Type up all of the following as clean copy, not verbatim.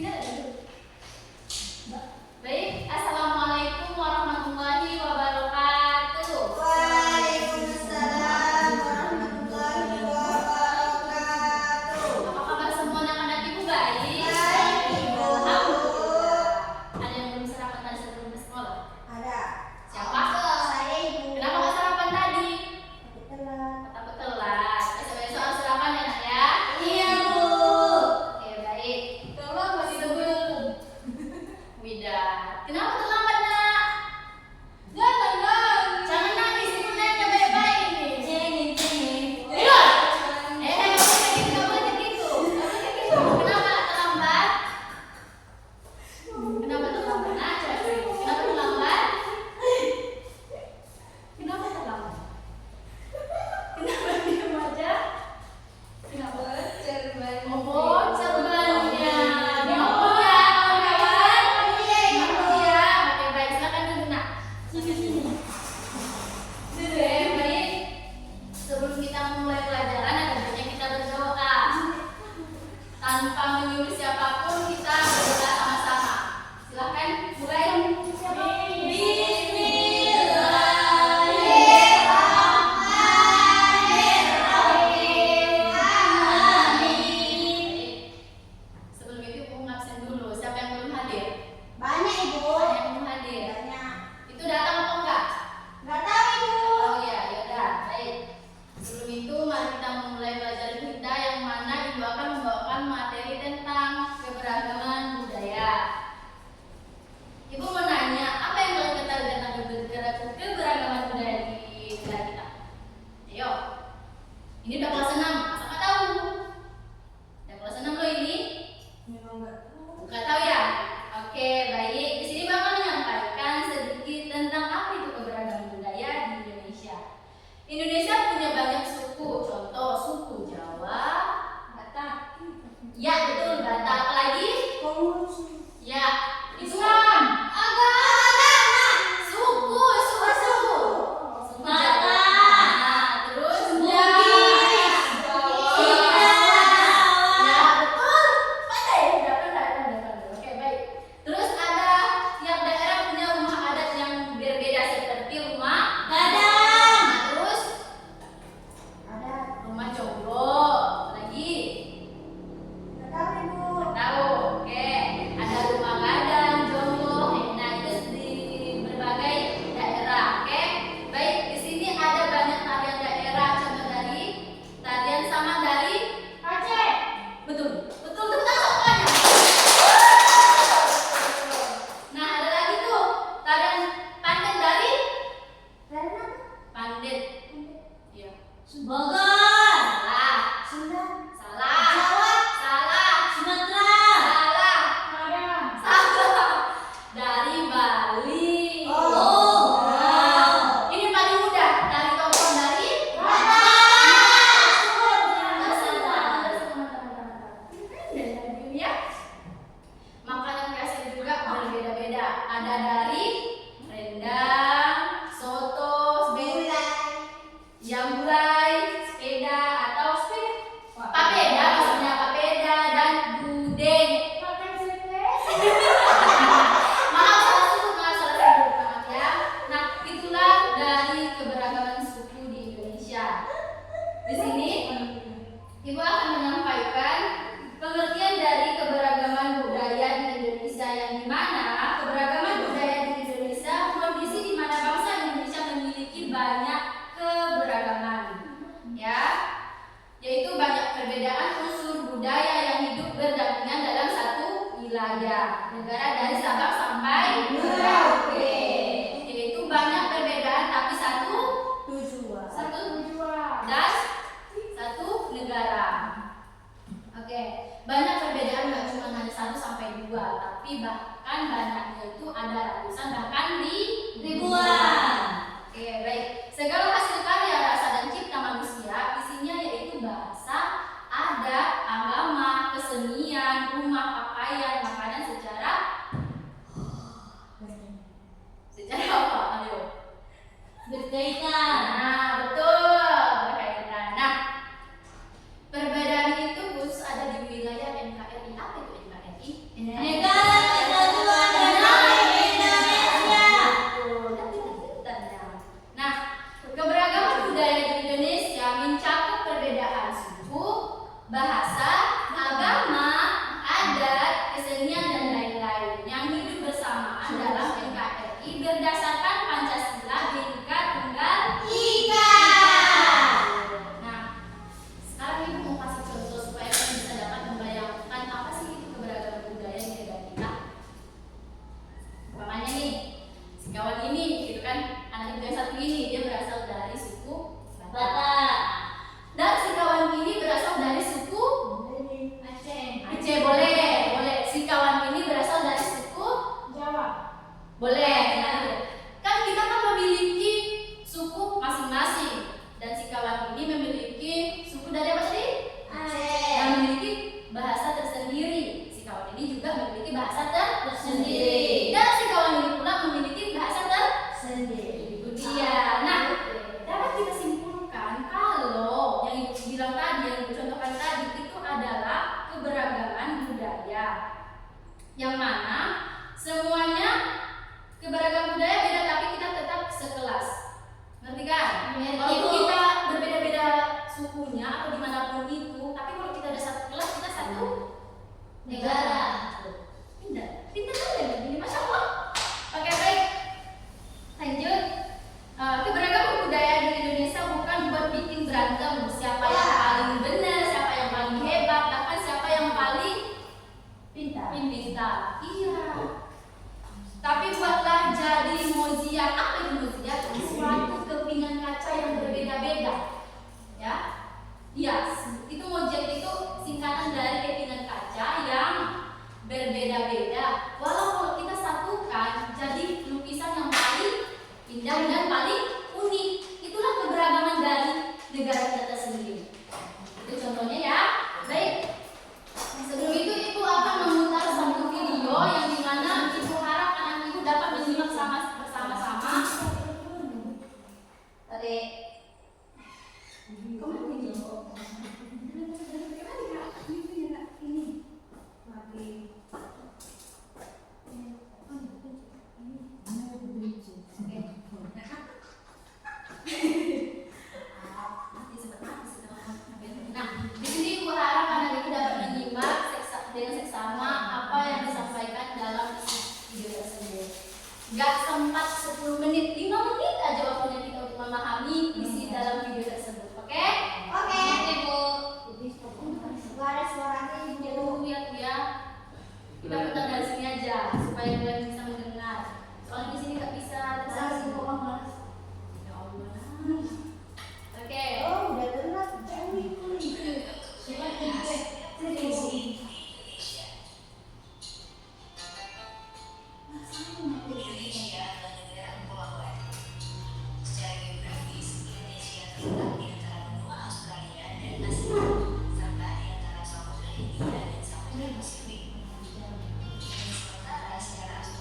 Baik, assalamualaikum warahmatullahi wabarakatuh. Waalaikumsalam warahmatullahi wabarakatuh. Apa kabar semua anak-anak ibu baik? Baik, Ibu. Alhamdulillah. Ada yang belum sarapan tadi sebelum ke sekolah? Ada. Siapa? Saya, Ibu. Kenapa nggak sarapan tadi? Telat. Takut telat. Besok soal sarapan ya nak ya? Iya, Bu. Oke baik. Tolong masih sebelum. Wida, kenapa terlambat nak? Jangan nangis. Jangan nangis, ibu nanya baik-baik nih. Ayo. Nggak boleh gitu. Kenapa terlambat? Kenapa terlambat? Nah, kenapa terlambat? Kenapa terlambat? Kenapa diam aja? Kenapa? Oh, bocor bannya. Minum ya, kawan-kawan. Minum ya. Oke, baik. Silakan duduk, nak. Duduk ya, baik. Sebelum kita mulai pelajaran, ada baiknya kita berdoa. Tanpa menyuruh siapapun, kita berdoa sama-sama. Silakan mulai. Sebelum itu aku ngabsen dulu. Siapa yang belum hadir? Banyak, Ibu. Banyak yang belum hadir. Banyak. Itu datang atau enggak? Nggak tahu, Ibu. Oh ya, yaudah, baik. Sebelum itu mari kita memulai pelajaran kita yang mana ibu akan membawakan materi tentang keberagaman budaya. Ibu mau nanya, apa yang kalian ketahui tentang keberagaman budaya di negara kita? Ayo, ini udah kelas 6, masa nggak tahu? Udah kelas 6 loh ini? Memang nggak tahu. Nggak tahu ya? Oke, baik. Di sini Bapak menyampaikan sedikit tentang apa itu keberagaman budaya di Indonesia. Indonesia punya banyak suku, contoh suku Jawa, Batak. ya betul, Batak. Apalagi? Konghucu. Ya, Islam, agama, suku Batak. Jawa. Nah, terus Bugis. Ya, betul. Pandai, udah pandai. Oke, baik. Terus ada tiap daerah punya rumah adat yang berbeda seperti rumah Gadang. Nah, terus Ada. rumah joglo. Lagi Nggak tahu, Ibu. tahu. Oke, ada rumah gadang, joglo. Nah, itu di berbagai daerah. Oke, baik. Di sini ada banyak tarian daerah. Contoh dari tarian Saman dari Aceh. Betul, betul, tepuk tangan semuanya. Nah, ada lagi tuh tarian Pandet dari Karena Pandet. Iya. Bogor. Salah. Sunda. Salah. Jawa. Salah. Sumatera. Salah. Padang. Salah. Dari Bali. Oh. Nah, ini paling mudah. Tari topeng dari ya. Makanan khasnya juga berbeda-beda. Ada dari rendang, soto, yang gulai, sepeda atau papeda, maksudnya papeda dan gudeg. Maaf salah sebut maaf ya. Nah, itulah dari keberagaman suku di Indonesia. Di sini Ibu akan menyampaikan pengertian dari keberagaman budaya di Indonesia yang dimana keberagaman budaya di Indonesia kondisi di mana bangsa Indonesia memiliki banyak keberagaman, ya, yaitu banyak perbedaan unsur budaya yang hidup berdampingan dalam satu wilayah negara dari Sabang sampai Merauke, yaitu banyak perbedaan tapi satu dan satu negara. Oke, banyak perbedaan nggak cuma hanya 1 sampai 2, tapi bahkan banyaknya itu ada ratusan bahkan ribuan. Oke, baik. Segala hasil karya rasa dan cipta manusia isinya yaitu bahasa, adat, agama, kesenian, rumah, pakaian, makanan secara apa? Ayo. Berkaitan. Nah, betul, berkaitan. Nah, perbedaan itu khusus ada di wilayah NKRI. Apa itu NKRI? Negara Kesatuan Republik Indonesia. Nah, keberagaman budaya di Indonesia mencakup perbedaan suku, bahasa, agama, adat, kesenian, dan lain-lain yang hidup bersamaan dalam NKRI berdasarkan Pancasila Bhinneka Tunggal Ika. Nah, sekarang Ibu mau kasih contoh supaya kalian bisa dapat membayangkan apa sih itu keberagaman budaya di negara kita. Umpamanya nih, si kawan ini gitu kan, anak ibu yang satu ini dia berasal dari suku Batak. Dan si kawan ini berasal dari suku Aceh. Boleh. Si kawan ini berasal dari suku Jawa. boleh. Nah, kan kita kan memiliki suku masing-masing dan si kawan ini memiliki suku dari apa tadi? Yang memiliki bahasa tersendiri. Si kawan ini juga memiliki bahasa tersendiri. Dan si kawan ini pula memiliki bahasa tersendiri. Itu dia. Nah, dapat kita simpulkan kalau yang Ibu bilang tadi, yang Ibu contohkan tadi itu adalah keberagaman budaya. Yang mana semuanya keberagaman budaya beda tapi kita tetap sekelas. Ngerti kan? Ngerti, Walaupun Bu. kita berbeda-beda sukunya atau dimanapun itu, tapi kalau kita ada satu kelas kita satu negara. Pindah saja begini, masya Allah. Oke, baik. Lanjut. Keberagaman budaya di Indonesia bukan buat bikin berantem siapa yang paling benar, siapa yang paling hebat, bahkan siapa yang paling pintar. Iya. Tapi buatlah jadi moziat. Apa itu moziat? Suatu kepingan kaca yang berbeda-beda. Ya. Iya, itu moziat itu singkatan dari kepingan kaca yang berbeda-beda. Walau kalau kita satukan jadi lukisan yang paling indah dan paling unik. Itulah keberagaman dari negara kita sendiri. Itu contohnya ya. Baik. Sebelum itu Ibu akan memutar satu video yang dimana Ibu harap anak Ibu dapat menyimak bersama-sama. Tadi kemana ini? Ini mati. Nah, di sini Ibu harap anak Ibu dapat menyimak dengan seksama apa yang disampaikan dalam video tersebut. Gak sempat 10 menit, 5 menit aja waktunya kita untuk memahami isi dalam video tersebut. Oke? Oke. Ibu. Suara suaranya Ibu lihat ya. Kita putar dari sini aja supaya kalian bisa mendengar. Soalnya di sini nggak bisa tersambung. Ya Allah. Oke. Oh, udah benar. Indonesia adalah negara kepulauan. Secara geografis, Indonesia terletak di antara benua Australia dan Asia, serta di antara Samudra Hindia dan Samudra Pasifik. Sementara secara astronomi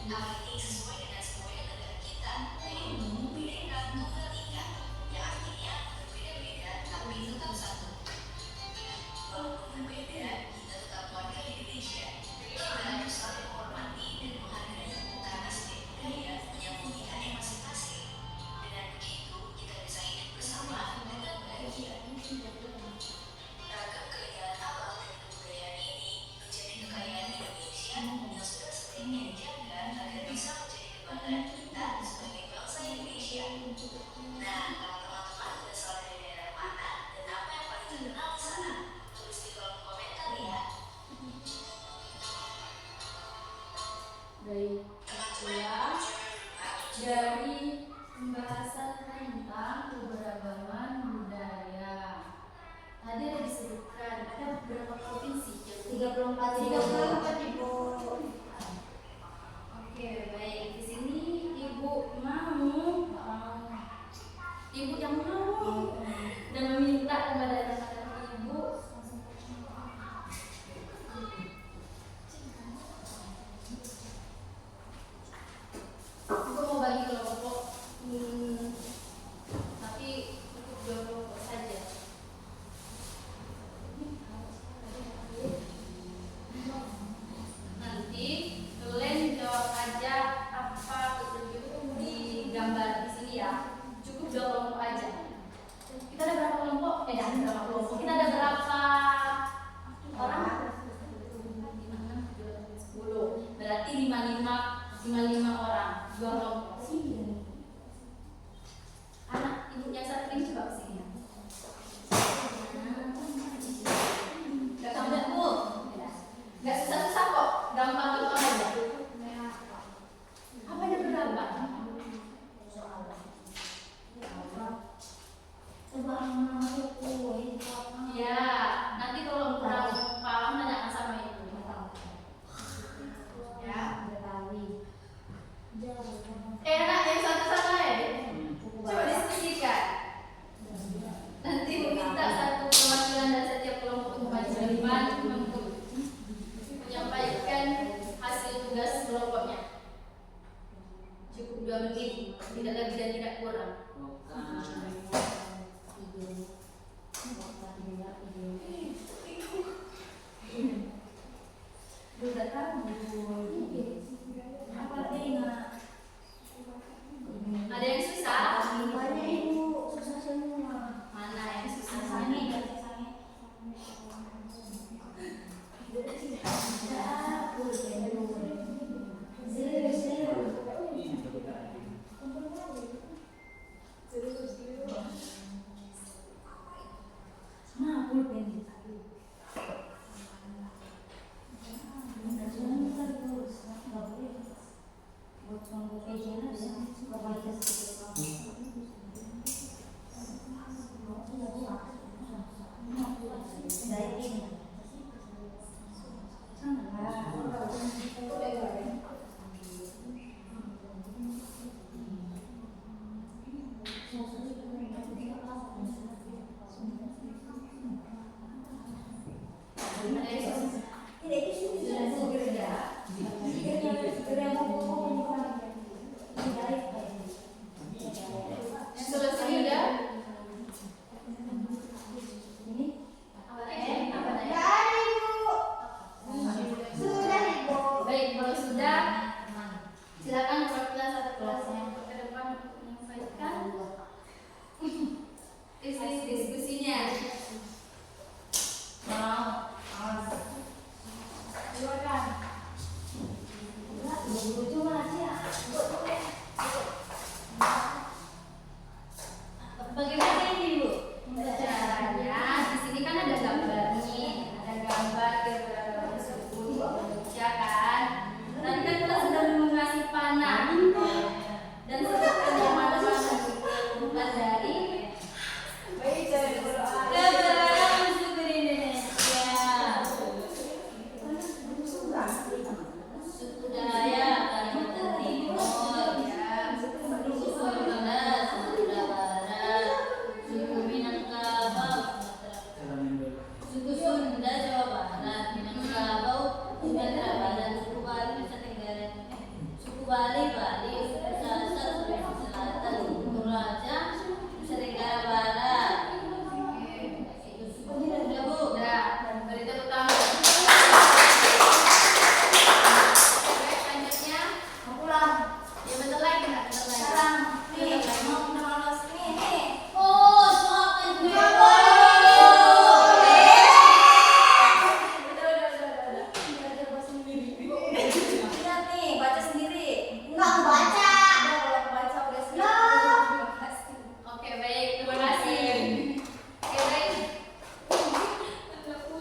Hal ini sesuai dengan semboyan negara kita, yaitu Bhinneka Tunggal Ika, yang artinya berbeda-beda tapi tetap satu. Walaupun berbeda, kita tetap warga Indonesia. Kita harus saling menghormati dan menghargai karena setiap budaya punya keunikannya masing-masing. Dengan begitu, kita bisa hidup bersama dengan bahagia. Ragam keindahan alam dan kebudayaan ini menjadi kekayaan Indonesia yang sudah sebaiknya dijaga agar bisa menjadi kebanggaan kita sebagai bangsa Indonesia. Nah, kalau teman-teman berasal dari daerah mana dan apa yang paling terkenal di sana, tulis di kolom komentar ya. Baik, itulah dari pembahasan tentang keberagaman budaya. Tadi ada disebutkan ada beberapa provinsi. 34 Ibu. Oke, baik. Di sini Ibu Ibu yang mau dan meminta kepada teman-teman Ibu mau bagi kelompok, tapi cukup 2 kelompok saja. Nanti kalian jawab aja apa petunjuk di gambar di sini ya. Cukup 2 kelompok aja. Kita ada berapa kelompok? Ada berapa kelompok? Kita ada berapa orang? 10. Berarti 55 orang, 2 kelompok. Anak ibu yang satu ini coba ke sini. Gak sampai Bu. Gak susah-susah kok, gampang-gampang aja. Apa ada berapa? Ya, nanti kalau kurang paham tanyakan sama ibu. Ya. Enak yang satu sama ya. Coba diskusikan. Nanti meminta satu perwakilan dari setiap kelompok untuk maju ke depan untuk menyampaikan hasil tugas kelompoknya. Cukup 2 menit, tidak lebih dan tidak kurang. Ada yang susah? Banyak Ibu, susah semua. Mana yang susah? Silakan perwakilan satu kelas yang ke depan untuk menyampaikan diskusinya. Silakan. Bagaimana ini Bu? Caranya di sini kan ada gambar nih, ada gambar keberagaman suku di Indonesia kan. Tadi kan kita sudah mengasih panah dan sebutkan yang mana-mana bukan dari keberagaman suku di Indonesia. Suku Dayak, Kalimantan Timur, Bali, Salsa, Sulawesi Selatan, Toraja, Nusa Barat. Udah Bu. Udah, beri tepuk tangan. Oke, selanjutnya Mau pulang. ya bentar lagi, Kak, bentar lagi. Sekarang nih Bentar lagi. mau udah lolos nih. Oh, suapin gue. Nggak boleh. Belajar bahasa sendiri. Lihat nih, baca sendiri. Enggak baca. Udah kalau baca udah sendiri. Oke, baik, terima kasih. Oke, baik.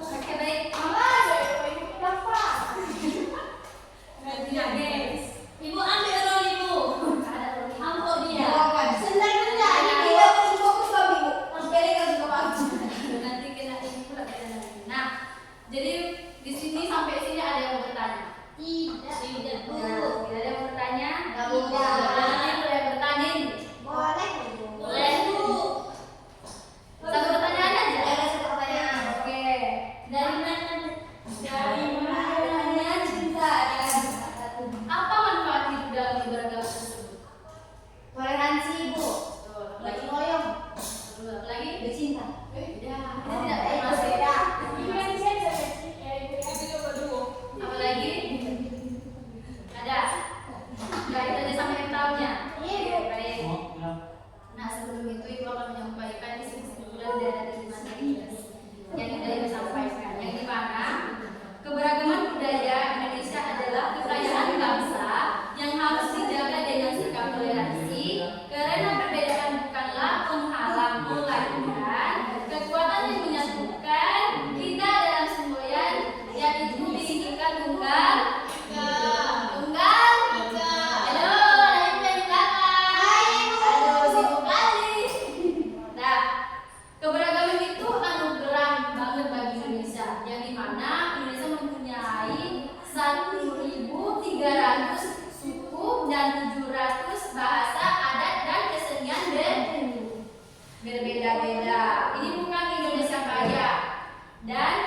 Oke, baik. Mama, ini berapa? Gantian, guys. Ibu ambil rol ibu. Ada Roni. Ambil dia. Sebentar, ini dia harus fokus lagi, Bu. Harus balik lagi ke pagi. Nanti kena ini pula kena lagi. Nah, jadi di sini sampai sini ada yang mau bertanya? Tidak Bu. Nah, tidak ada yang mau bertanya? Tidak. Berarti boleh bertanya ini. Boleh, Bu. Boleh Bu. Satu pertanyaan aja. Ada satu pertanyaan. Oke. Dari mana? Dari mana cinta dan Apa manfaat hidup dalam keberagaman tersebut? toleransi, Bu. Tuh, Lagi lagi. ngoyong, Dua, lagi. bercinta. Udah, Oh, tidak itu masuk. beda. Apa lagi? Ada. Enggak, itu aja sampai yang tahunya. Iya, Bu. Oke, baik. Nah, sebelum itu Ibu akan menyampaikan isi kesimpulan dari materi yang tidak Ibu sampaikan, yang di mana keberagaman budaya Indonesia adalah kekayaan bangsa yang harus dijaga dengan sikap toleransi, karena perbedaan bukanlah penghalang, melainkan kekuatan yang menyatukan kita dalam semboyan, yaitu Bhinneka Tunggal Tunggal. Halo, dari belakang. Aduh, sibuk kali. Nah, keberagaman itu anugerah banget bagi Indonesia, yang dimana Indonesia mempunyai 1.300 suku dan 700 bahasa, adat, dan kesenian berbeda-beda. Ini bukan Indonesia kaya, dan